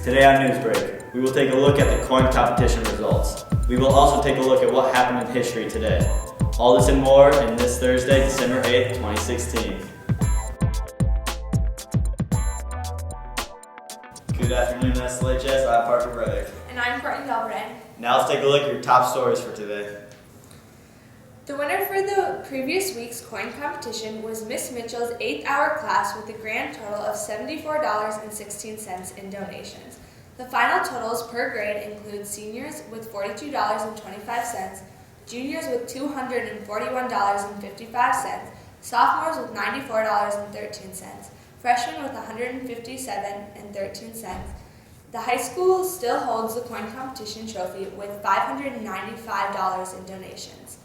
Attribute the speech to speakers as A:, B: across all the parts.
A: Today on Newsbreak, we will take a look at the coin competition results. We will also take a look at what happened in history today. All this and more in this Thursday, December 8th, 2016. Good afternoon, SLHS. I'm Parker Reddick.
B: And I'm Courtney Delbray.
A: Now let's take a look at your top stories for today.
B: The winner for the previous week's coin competition was Miss Mitchell's 8th hour class with a grand total of $74.16 in donations. The final totals per grade include seniors with $42.25, juniors with $241.55, sophomores with $94.13, freshmen with $157.13. The high school still holds the coin competition trophy with $595 in donations.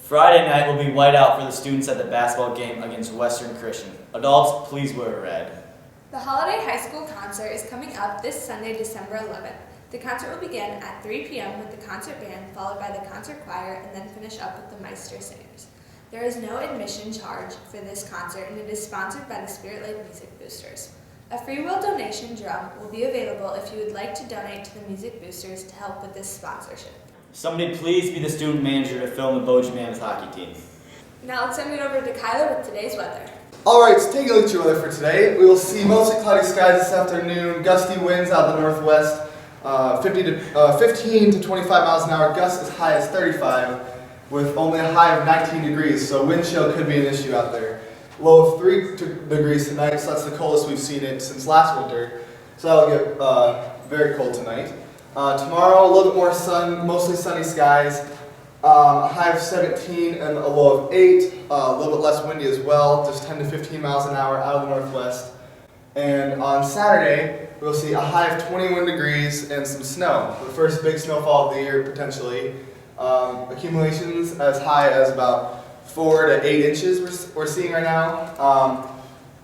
A: Friday night will be whiteout for the students at the basketball game against Western Christian. Adults, please wear red.
B: The Holiday High School concert is coming up this Sunday, December 11th. The concert will begin at 3 p.m. with the concert band, followed by the concert choir, and then finish up with the Meister Singers. There is no admission charge for this concert, and it is sponsored by the Spirit Lake Music Boosters. A free will donation drum will be available if you would like to donate to the Music Boosters to help with this sponsorship.
A: Somebody please be the student manager to film the Bogie Man's hockey team.
B: Now let's send it over to Kyler with today's weather.
C: Alright, so taking a look at your weather for today, we will see mostly cloudy skies this afternoon, gusty winds out of the northwest, 15 to 25 miles an hour, gusts as high as 35, with only a high of 19 degrees, so wind chill could be an issue out there. Low of 3 degrees tonight, so that's the coldest we've seen it since last winter, so that'll get very cold tonight. Tomorrow, a little bit more sun, mostly sunny skies, a high of 17 and a low of 8, a little bit less windy as well, just 10 to 15 miles an hour out of the northwest. And on Saturday, we'll see a high of 21 degrees and some snow, the first big snowfall of the year potentially. Accumulations as high as about 4 to 8 inches we're seeing right now.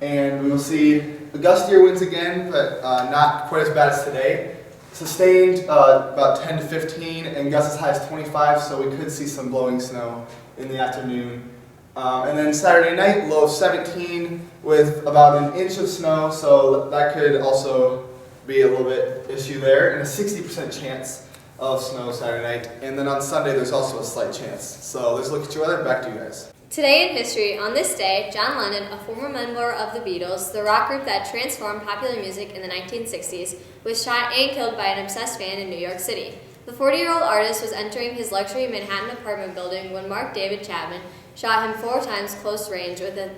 C: And we will see gustier winds again, but not quite as bad as today. Sustained about 10 to 15 and gusts as high as 25, so we could see some blowing snow in the afternoon. And then Saturday night, low of 17 with about an inch of snow, so that could also be a little bit issue there, and a 60% chance of snow Saturday night. And then on Sunday, there's also a slight chance. So let's look at your weather. Back to you guys.
D: Today in history, on this day, John Lennon, a former member of the Beatles, the rock group that transformed popular music in the 1960s, was shot and killed by an obsessed fan in New York City. The 40-year-old artist was entering his luxury Manhattan apartment building when Mark David Chapman shot him 4 times close range with a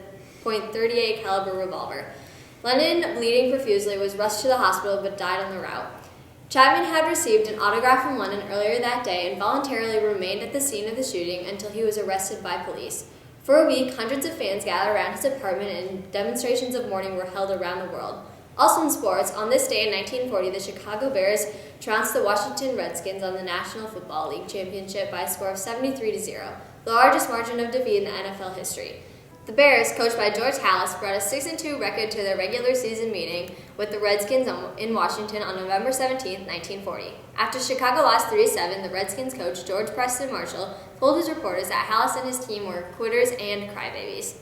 D: .38 caliber revolver. Lennon, bleeding profusely, was rushed to the hospital but died on the route. Chapman had received an autograph from Lennon earlier that day and voluntarily remained at the scene of the shooting until he was arrested by police. For a week, hundreds of fans gathered around his apartment and demonstrations of mourning were held around the world. Also in sports, on this day in 1940, the Chicago Bears trounced the Washington Redskins on the National Football League championship by a score of 73-0, the largest margin of defeat in the NFL history. The Bears, coached by George Halas, brought a 6-2 record to their regular season meeting with the Redskins in Washington on November 17, 1940. After Chicago lost 3-7, the Redskins coach, George Preston Marshall, told his reporters that Halas and his team were quitters and crybabies.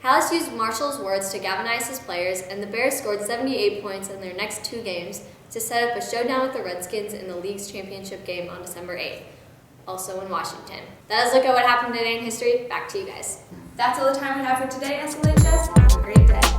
D: Halas used Marshall's words to galvanize his players, and the Bears scored 78 points in their next 2 games to set up a showdown with the Redskins in the league's championship game on December 8th, also in Washington. That is a look at what happened today in history. Back to you guys.
B: That's all the time we have for today, SLHS. Have a great day.